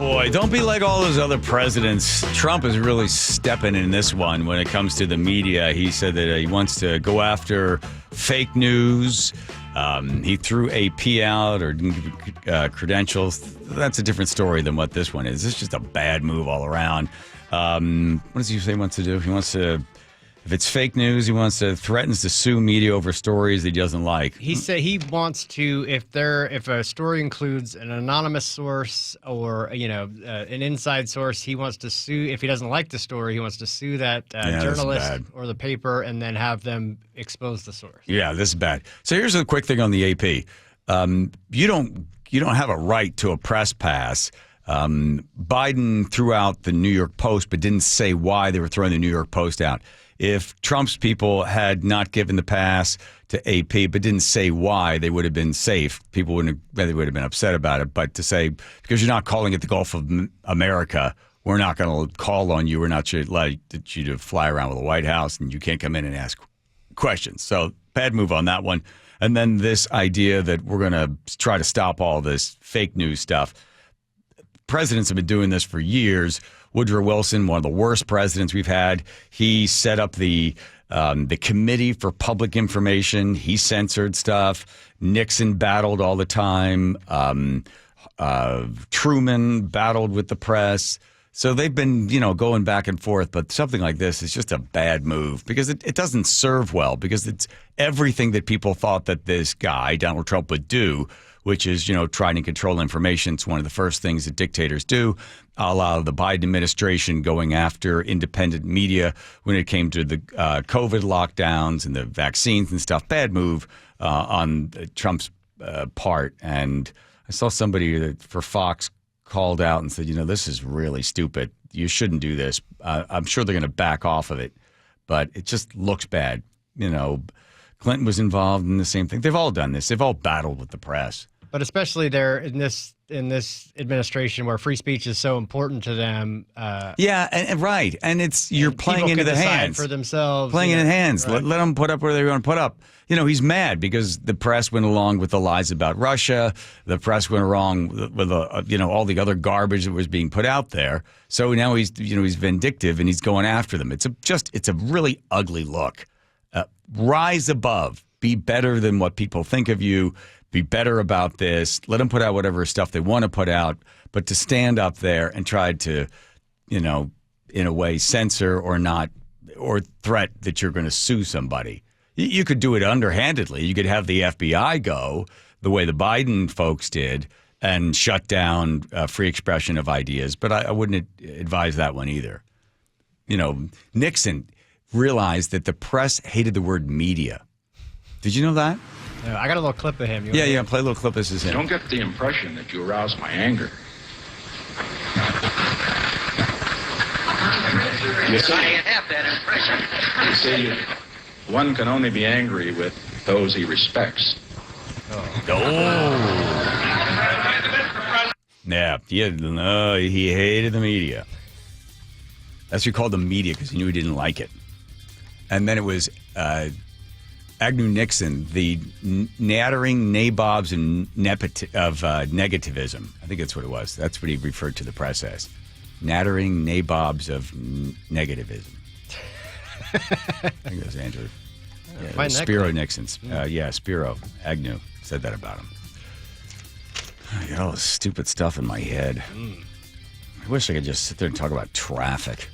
Boy, don't be like all those other presidents. Trump is really stepping in this one when it comes to the media. He said that he wants to go after fake news. He threw AP out or credentials. That's a different story than what this one is. This is just a bad move all around. What does he say he wants to do? He wants to... If it's fake news, he threatens to sue media over stories that he doesn't like. He said he wants to, if a story includes an anonymous source or an inside source, he wants to sue. If he doesn't like the story, he wants to sue that journalist or the paper and then have them expose the source. Yeah, this is bad. So here's a quick thing on the AP. You don't have a right to a press pass. Biden threw out the New York Post, but didn't say why they were throwing the New York Post out. If Trump's people had not given the pass to AP but didn't say why, they would have been safe. People would have been upset about it. But to say, because you're not calling it the Gulf of America, we're not going to call on you. We're not going to let you to fly around with the White House, and you can't come in and ask questions. So bad move on that one. And then this idea that we're going to try to stop all this fake news stuff. Presidents have been doing this for years. Woodrow Wilson, one of the worst presidents we've had, he set up the Committee for Public Information. He censored stuff. Nixon battled all the time. Truman battled with the press. So they've been, going back and forth. But something like this is just a bad move because it doesn't serve well, because it's everything that people thought that this guy, Donald Trump, would do, which is, trying to control information. It's one of the first things that dictators do, a la the Biden administration going after independent media when it came to the COVID lockdowns and the vaccines and stuff. Bad move on Trump's part. And I saw somebody that for Fox called out and said, this is really stupid. You shouldn't do this. I'm sure they're going to back off of it, but it just looks bad. Clinton was involved in the same thing. They've all done this. They've all battled with the press. But especially there in this administration where free speech is so important to them. Yeah, and right. And you're playing into the hands. For themselves. Playing into hands. Right. Let them put up where they want to put up. He's mad because the press went along with the lies about Russia. The press went along with all the other garbage that was being put out there. So now he's vindictive and he's going after them. It's a really ugly look. Rise above. Be better than what people think of you. Be better about this. Let them put out whatever stuff they want to put out. But to stand up there and try to, in a way, censor or threat that you're going to sue somebody. You could do it underhandedly. You could have the FBI go the way the Biden folks did and shut down free expression of ideas. But I wouldn't advise that one either. Nixon realized that the press hated the word media. Did you know that? Yeah, I got a little clip of him. Yeah, play a little clip. This is him. Don't get the impression that you arouse my anger. You have that impression. You see, one can only be angry with those he respects. Yeah, he hated the media. That's what he called the media because he knew he didn't like it. And then it was Agnew Nixon, the nattering nabobs and negativism. I think that's what it was. That's what he referred to the press as. Nattering nabobs of negativism. I think it was Andrew. Yeah, Spiro Nixon. Spiro Agnew said that about him. I got all this stupid stuff in my head. I wish I could just sit there and talk about traffic.